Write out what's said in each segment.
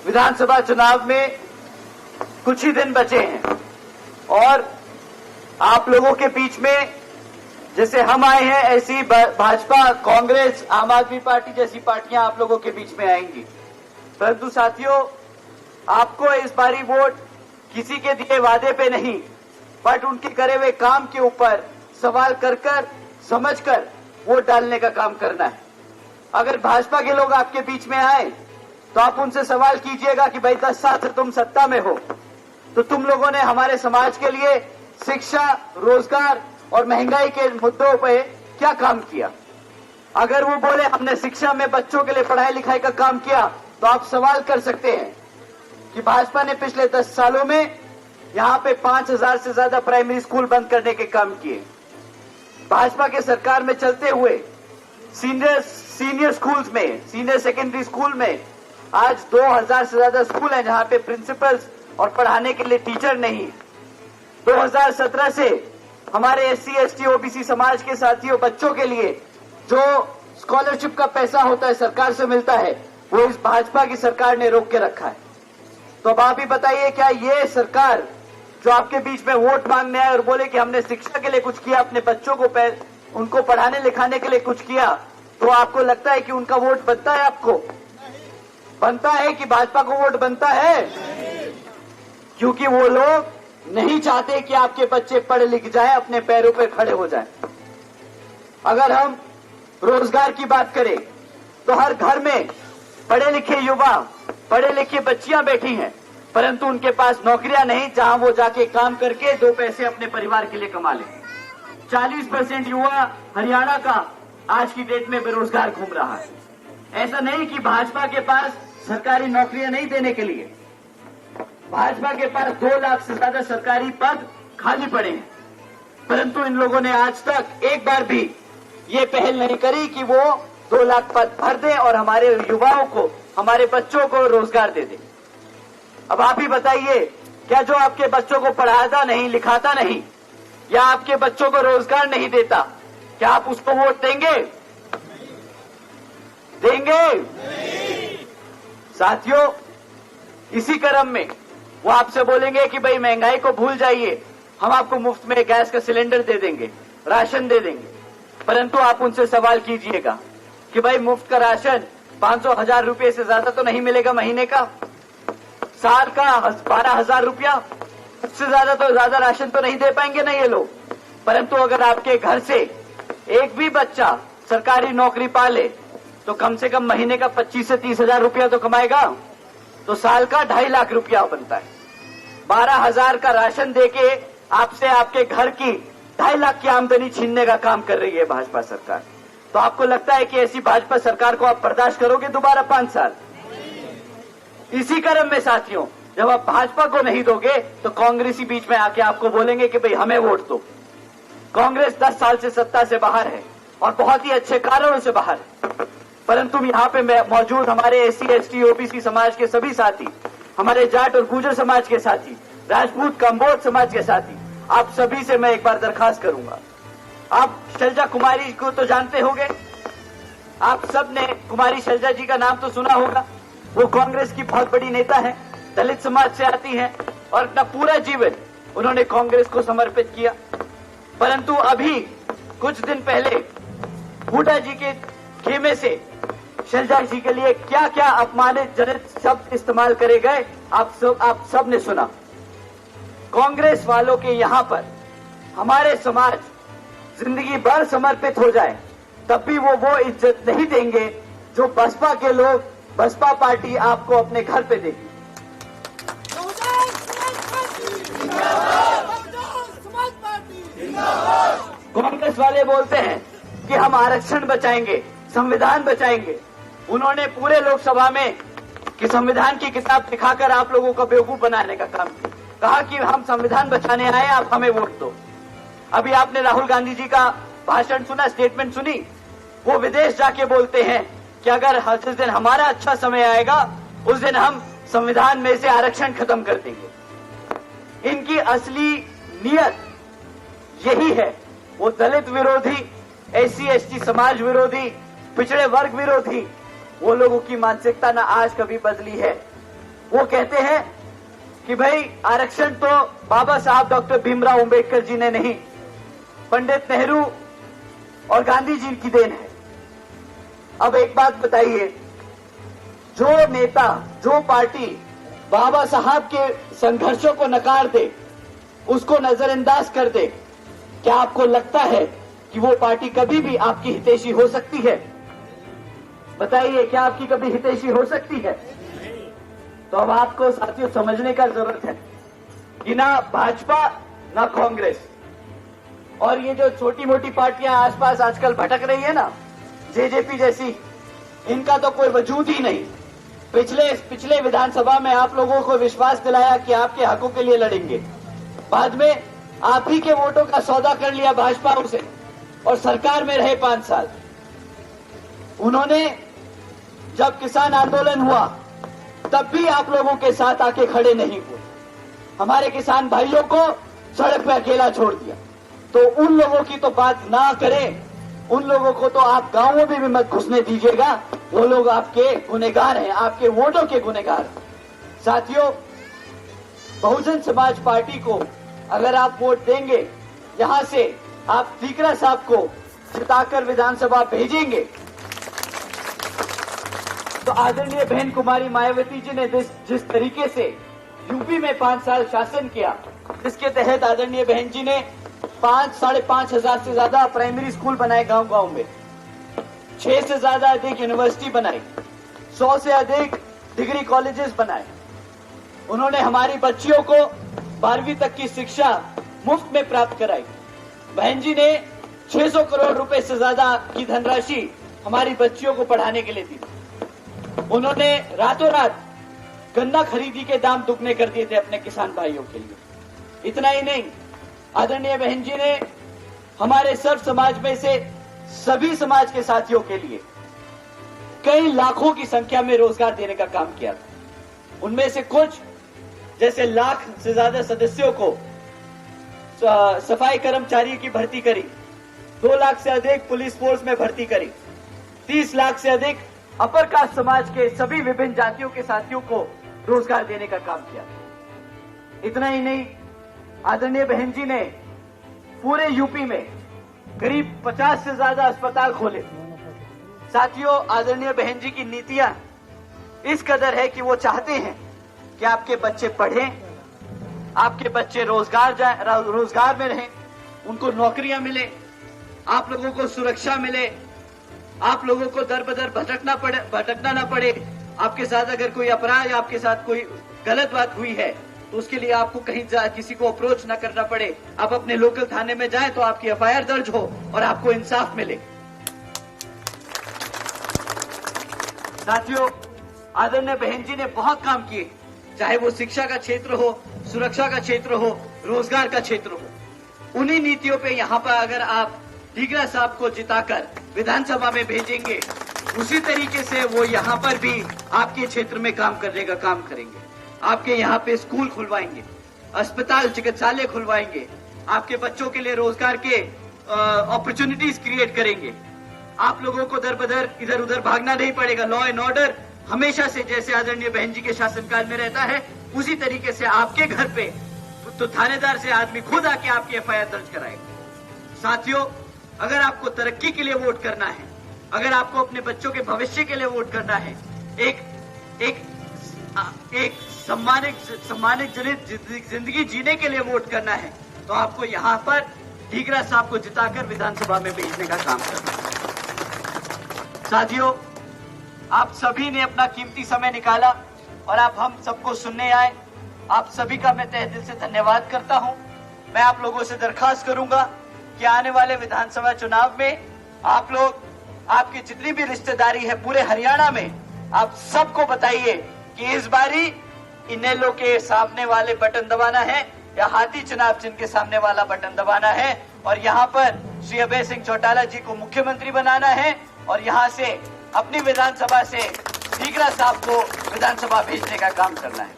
विधानसभा चुनाव में कुछ ही दिन बचे हैं और आप लोगों के बीच में जैसे हम आए हैं ऐसी भाजपा, कांग्रेस, आम आदमी पार्टी जैसी पार्टियां आप लोगों के बीच में आएंगी। परंतु साथियों, आपको इस बारी वोट किसी के दिए वादे पे नहीं, बट उनके करे हुए काम के ऊपर सवाल कर समझकर वोट डालने का काम करना है। अगर भाजपा के लोग आपके बीच में आए तो आप उनसे सवाल कीजिएगा कि भाई 10 साल से तुम सत्ता में हो, तो तुम लोगों ने हमारे समाज के लिए शिक्षा, रोजगार और महंगाई के मुद्दों पे क्या काम किया। अगर वो बोले हमने शिक्षा में बच्चों के लिए पढ़ाई लिखाई का काम किया, तो आप सवाल कर सकते हैं कि भाजपा ने पिछले 10 सालों में यहां पे 5000 से ज्यादा प्राइमरी स्कूल बंद करने के काम किए। भाजपा के सरकार में चलते हुए सीनियर स्कूल्स में, सीनियर सेकेंडरी स्कूल में आज 2000 से ज्यादा स्कूल हैं जहां पे प्रिंसिपल्स और पढ़ाने के लिए टीचर नहीं। 2017 से हमारे एससी, एसटी, ओबीसी समाज के साथियों, बच्चों के लिए जो स्कॉलरशिप का पैसा होता है सरकार से मिलता है, वो इस भाजपा की सरकार ने रोक के रखा है। तो अब आप ही बताइए, क्या ये सरकार जो आपके बीच में वोट मांगने आए और बोले कि हमने शिक्षा के लिए कुछ किया, अपने बच्चों को उनको पढ़ाने लिखाने के लिए कुछ किया, तो आपको लगता है कि उनका वोट बनता है? आपको बनता है कि भाजपा को वोट बनता है? क्योंकि वो लोग नहीं चाहते कि आपके बच्चे पढ़ लिख जाए, अपने पैरों पर खड़े हो जाए। अगर हम रोजगार की बात करें तो हर घर में पढ़े लिखे युवा, पढ़े लिखे बच्चियां बैठी हैं, परंतु उनके पास नौकरियां नहीं जहां वो जाके काम करके 2 पैसे अपने परिवार के लिए कमा लें। 40% युवा हरियाणा का आज की डेट में बेरोजगार घूम रहा है। ऐसा नहीं कि भाजपा के पास सरकारी नौकरियां नहीं देने के लिए, भाजपा के पास 2 लाख से ज्यादा सरकारी पद खाली पड़े हैं, परंतु इन लोगों ने आज तक एक बार भी ये पहल नहीं करी कि वो 2 लाख पद भर दें और हमारे युवाओं को, हमारे बच्चों को रोजगार दे दें। अब आप ही बताइए, क्या जो आपके बच्चों को पढ़ाता नहीं, लिखाता नहीं, या आपके बच्चों को रोजगार नहीं देता, क्या आप उसको वोट देंगे? देंगे? साथियों, इसी क्रम में वो आपसे बोलेंगे कि भाई महंगाई को भूल जाइए, हम आपको मुफ्त में गैस का सिलेंडर दे देंगे, राशन दे देंगे। परंतु आप उनसे सवाल कीजिएगा कि भाई मुफ्त का राशन 500-1000 रुपये से ज्यादा तो नहीं मिलेगा महीने का, साल का 12,000 रुपया, उससे ज्यादा राशन तो नहीं दे पाएंगे ना ये लोग। परंतु अगर आपके घर से एक भी बच्चा सरकारी नौकरी पा ले तो कम से कम महीने का 25 से 30,000 रुपया तो कमाएगा, तो साल का 2.5 लाख रुपया बनता है। 12,000 का राशन देके आपसे आपके घर की 2.5 लाख की आमदनी छीनने का काम कर रही है भाजपा सरकार। तो आपको लगता है कि ऐसी भाजपा सरकार को आप बर्दाश्त करोगे दोबारा 5 साल? इसी क्रम में साथियों, जब आप भाजपा को नहीं दोगे तो कांग्रेसी बीच में आके आपको बोलेंगे कि भाई हमें वोट दो। कांग्रेस 10 साल से सत्ता से बाहर है और बहुत ही अच्छे कारणों से बाहर है, परंतु यहाँ पे मौजूद हमारे एससी, एसटी, ओबीसी समाज के सभी साथी, हमारे जाट और गुर्जर समाज के साथी, राजपूत, कंबोज समाज के साथी, आप सभी से मैं एक बार दरखास्त करूंगा। आप शैलजा कुमारी को तो जानते होंगे, आप सब ने कुमारी शैलजा जी का नाम तो सुना होगा। वो कांग्रेस की बहुत बड़ी नेता है, दलित समाज से आती हैं और अपना पूरा जीवन उन्होंने कांग्रेस को समर्पित किया। परंतु अभी कुछ दिन पहले हुड्डा जी के खेमे से शैलजा जी के लिए क्या क्या अपमानित जनित शब्द इस्तेमाल करे गए, आप सब ने सुना। कांग्रेस वालों के यहाँ पर हमारे समाज जिंदगी भर समर्पित हो जाए तब भी वो इज्जत नहीं देंगे जो बसपा के लोग, बसपा पार्टी आपको अपने घर पे देगी। कांग्रेस वाले बोलते हैं कि हम आरक्षण बचाएंगे, संविधान बचाएंगे। उन्होंने पूरे लोकसभा में कि संविधान की किताब दिखाकर आप लोगों को बेवकूफ बनाने का काम किया, कहा कि हम संविधान बचाने आए, आप हमें वोट दो। अभी आपने राहुल गांधी जी का भाषण सुना, स्टेटमेंट सुनी, वो विदेश जाके बोलते हैं कि अगर जिस दिन हमारा अच्छा समय आएगा उस दिन हम संविधान में से आरक्षण खत्म कर देंगे। इनकी असली नियत यही है, वो दलित विरोधी, एससी एसटी समाज विरोधी, पिछड़े वर्ग विरोधी, वो लोगों की मानसिकता ना आज कभी बदली है वो कहते हैं कि भाई आरक्षण तो बाबा साहब डॉक्टर भीमराव अंबेडकर जी ने नहीं, पंडित नेहरू और गांधी जी की देन है। अब एक बात बताइए, जो नेता, जो पार्टी बाबा साहब के संघर्षों को नकार दे, उसको नजरअंदाज कर दे, क्या आपको लगता है कि वो पार्टी कभी भी आपकी हितैषी हो सकती है? बताइए, क्या आपकी कभी हितैषी हो सकती है? तो अब आपको साथियों समझने का जरूरत है कि ना भाजपा ना कांग्रेस और ये जो छोटी मोटी पार्टियां आसपास आजकल भटक रही है ना, जेजेपी जैसी, इनका तो कोई वजूद ही नहीं। पिछले विधानसभा में आप लोगों को विश्वास दिलाया कि आपके हकों के लिए लड़ेंगे, बाद में आप ही के वोटों का सौदा कर लिया भाजपा से और सरकार में रहे 5 साल। उन्होंने जब किसान आंदोलन हुआ तब भी आप लोगों के साथ आके खड़े नहीं हुए, हमारे किसान भाइयों को सड़क पे अकेला छोड़ दिया। तो उन लोगों की तो बात ना करें, उन लोगों को तो आप गांवों में भी मत घुसने दीजिएगा, वो लोग आपके गुनहगार हैं, आपके वोटों के गुनहगार। साथियों, बहुजन समाज पार्टी को अगर आप वोट देंगे, यहां से आप ठीकरा साहब को जिताकर विधानसभा भेजेंगे, तो आदरणीय बहन कुमारी मायावती जी ने जिस तरीके से यूपी में 5 साल शासन किया, जिसके तहत आदरणीय बहन जी ने 5-5.5 हजार से ज्यादा प्राइमरी स्कूल बनाए गांव गांव में, 6 से ज्यादा अधिक यूनिवर्सिटी बनाई, 100 से अधिक डिग्री कॉलेजेस बनाए। उन्होंने हमारी बच्चियों को 12वीं तक की शिक्षा मुफ्त में प्राप्त कराई। बहन जी ने 600 करोड़ रुपए से ज्यादा की धनराशि हमारी बच्चियों को पढ़ाने के लिए दी। उन्होंने रातों रात गन्ना खरीदी के दाम दुगने कर दिए थे अपने किसान भाइयों के लिए। इतना ही नहीं, आदरणीय बहन जी ने हमारे सर्व समाज में से सभी समाज के साथियों के लिए कई लाखों की संख्या में रोजगार देने का काम किया था। उनमें से कुछ, जैसे 1 लाख से ज्यादा सदस्यों को सफाई कर्मचारी की भर्ती करी, 2 लाख से अधिक पुलिस फोर्स में भर्ती करी, 30 लाख से अधिक अपर कास्ट समाज के सभी विभिन्न जातियों के साथियों को रोजगार देने का काम किया। इतना ही नहीं, आदरणीय बहन जी ने पूरे यूपी में करीब 50 से ज्यादा अस्पताल खोले। साथियों, आदरणीय बहन जी की नीतियां इस कदर है कि वो चाहते हैं कि आपके बच्चे पढ़ें, आपके बच्चे रोजगार में रहें, उनको नौकरियां मिले, आप लोगों को सुरक्षा मिले, आप लोगों को दर बदर भटकना ना पड़े। आपके साथ अगर कोई अपराध या आपके साथ कोई गलत बात हुई है तो उसके लिए आपको कहीं किसी को अप्रोच ना करना पड़े। आप अपने लोकल थाने में जाएं तो आपकी एफआईआर दर्ज हो और आपको इंसाफ मिले। साथियों, आदरणीय बहन जी ने बहुत काम किए, चाहे वो शिक्षा का क्षेत्र हो, सुरक्षा का क्षेत्र हो, रोजगार का क्षेत्र हो। उन्हीं नीतियों पे यहाँ पर अगर आप ठीकरा साहब को जिताकर विधानसभा में भेजेंगे, उसी तरीके से वो यहाँ पर भी आपके क्षेत्र में काम करने का काम करेंगे। आपके यहाँ पे स्कूल खुलवाएंगे, अस्पताल चिकित्सालय खुलवाएंगे, आपके बच्चों के लिए रोजगार के अपॉर्चुनिटीज क्रिएट करेंगे। आप लोगों को दर बदर इधर उधर भागना नहीं पड़ेगा। लॉ एंड ऑर्डर हमेशा से जैसे आदरणीय बहन जी के शासनकाल में रहता है, उसी तरीके से आपके घर पे तो थानेदार से आदमी खुद आके आपकी एफआईआर दर्ज कराएगा। साथियों, अगर आपको तरक्की के लिए वोट करना है, अगर आपको अपने बच्चों के भविष्य के लिए वोट करना है, एक सम्मानित जिंदगी जीने के लिए वोट करना है, तो आपको यहाँ पर ठीकरा साहब को जिताकर विधानसभा में भेजने का काम करना है। साथियों, आप सभी ने अपना कीमती समय निकाला और आप हम सबको सुनने आए। आप सभी का मैं तहे दिल से धन्यवाद करता हूं। मैं आप लोगों से दरखास्त करूंगा कि आने वाले विधानसभा चुनाव में आप लोग, आपकी जितनी भी रिश्तेदारी है पूरे हरियाणा में, आप सबको बताइए कि इस बारी इनेलो के सामने वाले बटन दबाना है या हाथी चुनाव चिन्ह के सामने वाला बटन दबाना है, और यहाँ पर श्री अभय सिंह चौटाला जी को मुख्यमंत्री बनाना है, और यहाँ से अपनी विधानसभा से ठीकरा साहब को विधानसभा भेजने का काम करना है।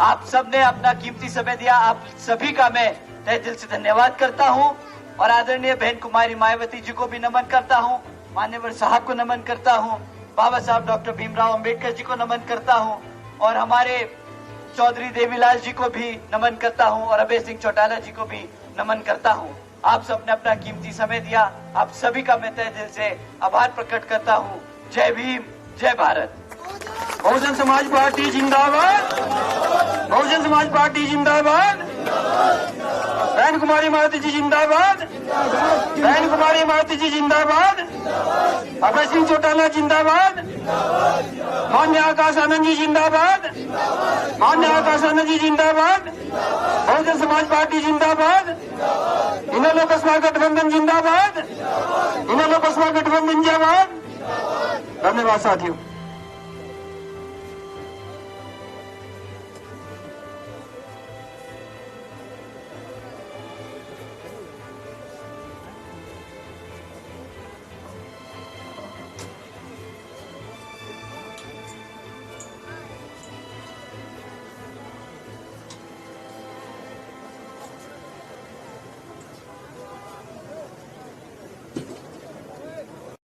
आप सबने अपना कीमती समय दिया, आप सभी का मैं तहे दिल से धन्यवाद करता हूँ। और आदरणीय बहन कुमारी मायावती जी को भी नमन करता हूँ, मान्यवर साहब को नमन करता हूँ, बाबा साहब डॉक्टर भीमराव अंबेडकर जी को नमन करता हूँ, और हमारे चौधरी देवीलाल जी को भी नमन करता हूं और अभय सिंह चौटाला जी को भी नमन करता हूं। आप सबने अपना कीमती समय दिया, आप सभी का मैं तहे दिल से आभार प्रकट करता हूं। जय भीम, जय भारत। बहुजन समाज पार्टी जिंदाबाद, बहुजन समाज पार्टी जिंदाबाद, बहन कुमारी मारुति जी जिंदाबाद, बहन कुमारी मारुति जी जिंदाबाद, अभय सिंह चौटाला जिंदाबाद, मान्य आकाश आनंद जी जिंदाबाद, मान्य आकाश आनंद जी जिंदाबाद, बहुजन समाज पार्टी जिंदाबाद, इन्ना लोकसभा गठबंधन जिंदाबाद, इन्ना लोकसभा गठबंधन जिंदाबाद। धन्यवाद साथियों।